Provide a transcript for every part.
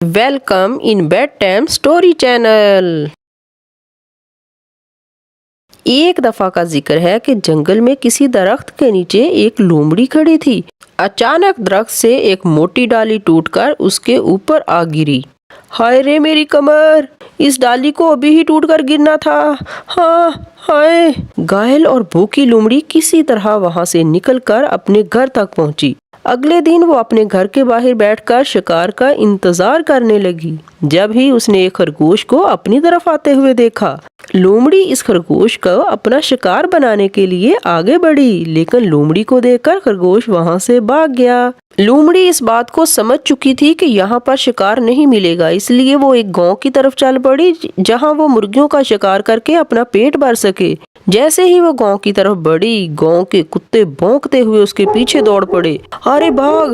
Welcome in bed time story channel. एक दफा का जिक्र है कि जंगल में किसी दरख्त के नीचे एक लोमड़ी खड़ी थी। अचानक दरख्त से एक मोटी डाली टूटकर उसके ऊपर आ गिरी। हाय रे मेरी कमर, इस डाली को अभी ही टूटकर गिरना था। हाँ हाय। घायल और भूखी लोमड़ी किसी तरह वहां से निकलकर अपने घर तक पहुंची। अगले दिन वो अपने घर के बाहर बैठकर शिकार का इंतजार करने लगी। जब ही उसने एक खरगोश को अपनी तरफ आते हुए देखा, लोमड़ी इस खरगोश को अपना शिकार बनाने के लिए आगे बढ़ी, लेकिन लोमड़ी को देखकर खरगोश वहां से भाग गया। लोमड़ी इस बात को समझ चुकी थी कि यहाँ पर शिकार नहीं मिलेगा, इसलिए वो एक गांव की तरफ चल पड़ी जहाँ वो मुर्गियों का शिकार करके अपना पेट भर सके। जैसे ही वो गांव की तरफ बढ़ी, गांव के कुत्ते भौंकते हुए उसके पीछे दौड़ पड़े। अरे भाग,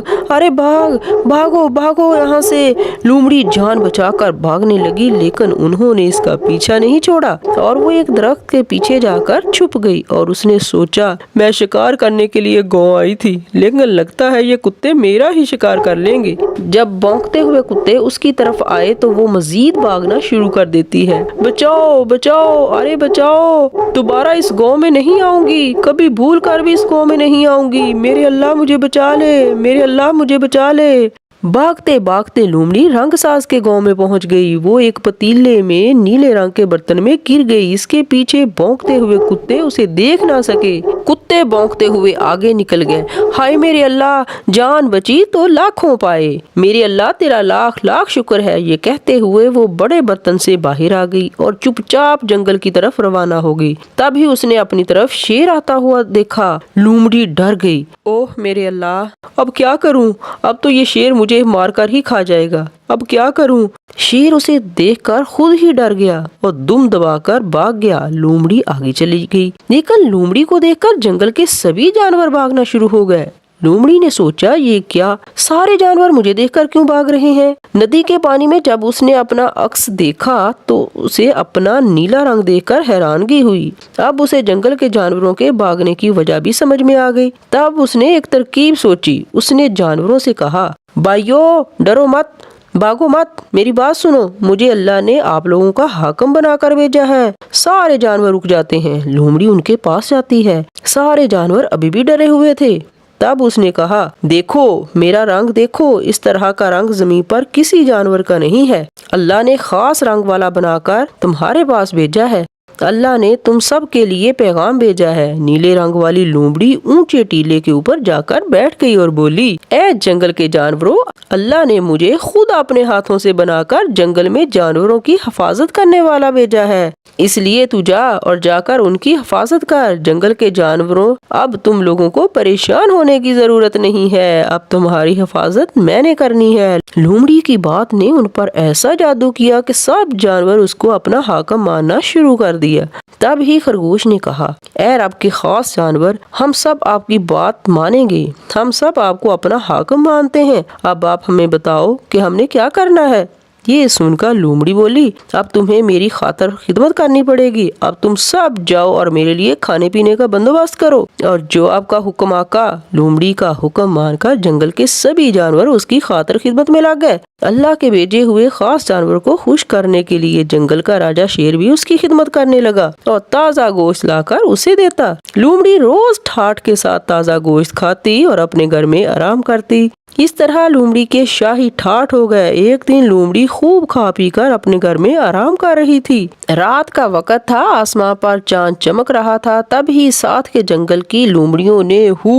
भागो भागो यहाँ से। लोमड़ी जान बचाकर भागने लगी, लेकिन उन्होंने इसका पीछा नहीं छोड़ा और वो एक दरख्त के पीछे जाकर छुप गई। और उसने सोचा, मैं शिकार करने के लिए गांव आई थी, लेकिन लगता है ये कुत्ते मेरा ही शिकार कर लेंगे। जब भौंकते हुए कुत्ते उसकी तरफ आए तो वो मजीद भागना शुरू कर देती है। बचाओ बचाओ, अरे बचाओ, दोबारा इस गांव में नहीं आऊंगी, कभी भूल कर भी इस गांव में नहीं आऊंगी। मेरे अल्लाह मुझे बचा ले, मेरे अल्लाह मुझे बचा ले। भागते भागते लोमड़ी रंगसाज के गांव में पहुंच गई। वो एक पतीले में नीले रंग के बर्तन में गिर गई। इसके पीछे भौंकते हुए कुत्ते उसे देख ना सके। कुत्ते भौंकते हुए आगे निकल गए। हाय मेरे अल्लाह, जान बची तो लाखों पाए, मेरे अल्लाह तेरा लाख लाख शुक्र है। ये कहते हुए वो बड़े बर्तन से बाहर आ गई और चुपचाप जंगल की तरफ रवाना हो गई। तभी उसने अपनी तरफ शेर आता हुआ देखा। लोमड़ी डर गई। ओह मेरे अल्लाह, अब क्या करूं? अब तो ये शेर मुझे मारकर ही खा जाएगा, अब क्या करूं? शेर उसे देखकर खुद ही डर गया और दुम दबाकर भाग गया। लोमड़ी आगे चली गई, लेकिन लोमड़ी को देखकर जंगल के सभी जानवर भागना शुरू हो गए। लोमड़ी ने सोचा, ये क्या, सारे जानवर मुझे देखकर क्यों भाग रहे हैं? नदी के पानी में जब उसने अपना अक्स देखा तो उसे अपना नीला रंग देखकर हैरानगी हुई। अब उसे जंगल के जानवरों के भागने की वजह भी समझ में आ गई। तब उसने एक तरकीब सोची। उसने जानवरों से कहा, भाइयों डरो मत, भागो मत, मेरी बात सुनो, मुझे अल्लाह ने आप लोगों का हाकिम बनाकर भेजा है। सारे जानवर रुक जाते हैं। लोमड़ी उनके पास जाती है। सारे जानवर अभी भी डरे हुए थे। तब उसने कहा, देखो मेरा रंग देखो, इस तरह का रंग जमीन पर किसी जानवर का नहीं है। अल्लाह ने खास रंग वाला बनाकर तुम्हारे पास भेजा है। अल्लाह ने तुम सब के लिए पैगाम भेजा है। नीले रंग वाली लोमड़ी ऊंचे टीले के ऊपर जाकर बैठ गई और बोली, ए जंगल के जानवरों, अल्लाह ने मुझे खुद अपने हाथों से बनाकर जंगल में जानवरों की हिफाजत करने वाला भेजा है, इसलिए तू जा और जाकर उनकी हिफाजत कर। जंगल के जानवरों, अब तुम लोगों को परेशान होने की जरूरत नहीं है, अब तुम्हारी हिफाजत मैंने करनी है। लोमड़ी की बात ने उन पर ऐसा जादू किया कि सब जानवर उसको अपना हाकिम मानना शुरू कर दिया। तब ही खरगोश ने कहा, ऐ रब के खास जानवर, हम सब आपकी बात मानेंगे, हम सब आपको अपना हाकिम मानते हैं। अब आप हमें बताओ कि हमने क्या करना है। ये सुनकर लोमड़ी बोली, अब तुम्हें मेरी खातर खिदमत करनी पड़ेगी। अब तुम सब जाओ और मेरे लिए खाने पीने का बंदोबस्त करो। और जो आपका हुक्म आका। लोमड़ी का हुक्म मानकर जंगल के सभी जानवर उसकी खातर खिदमत में लग गए। अल्लाह के भेजे हुए खास जानवर को खुश करने के लिए जंगल का राजा शेर भी उसकी खिदमत करने लगा और ताज़ा गोश्त लाकर उसे देता। लोमड़ी रोज ठाठ के साथ ताज़ा गोश्त खाती और अपने घर में आराम करती। इस तरह लोमड़ी के शाही ठाठ हो गए। एक दिन लोमड़ी खूब खा पी कर अपने घर में आराम कर रही थी। रात का वक्त था, आसमां पर चांद चमक रहा था। तभी साथ के जंगल की लोमड़ियों ने हू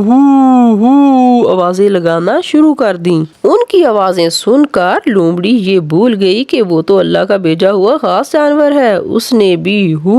हू हू आवाजें लगाना शुरू कर दी। उनकी आवाजें सुनकर लोमड़ी ये भूल गई कि वो तो अल्लाह का भेजा हुआ खास जानवर है। उसने भी हू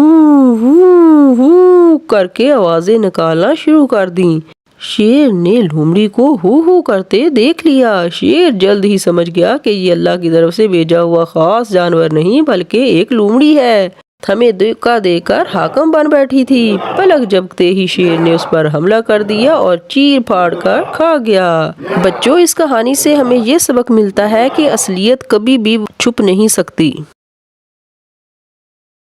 हू हू करके आवाजें निकालना शुरू कर दी। शेर ने लोमड़ी को हू करते देख लिया। शेर जल्द ही समझ गया कि ये अल्लाह की तरफ से भेजा हुआ खास जानवर नहीं बल्कि एक लोमड़ी है। हमें धोखा देकर हाकिम बन बैठी थी। पलक झपकते ही शेर ने उस पर हमला कर दिया और चीर फाड़ कर खा गया। बच्चों, इस कहानी से हमें ये सबक मिलता है कि असलियत कभी भी छुप नहीं सकती।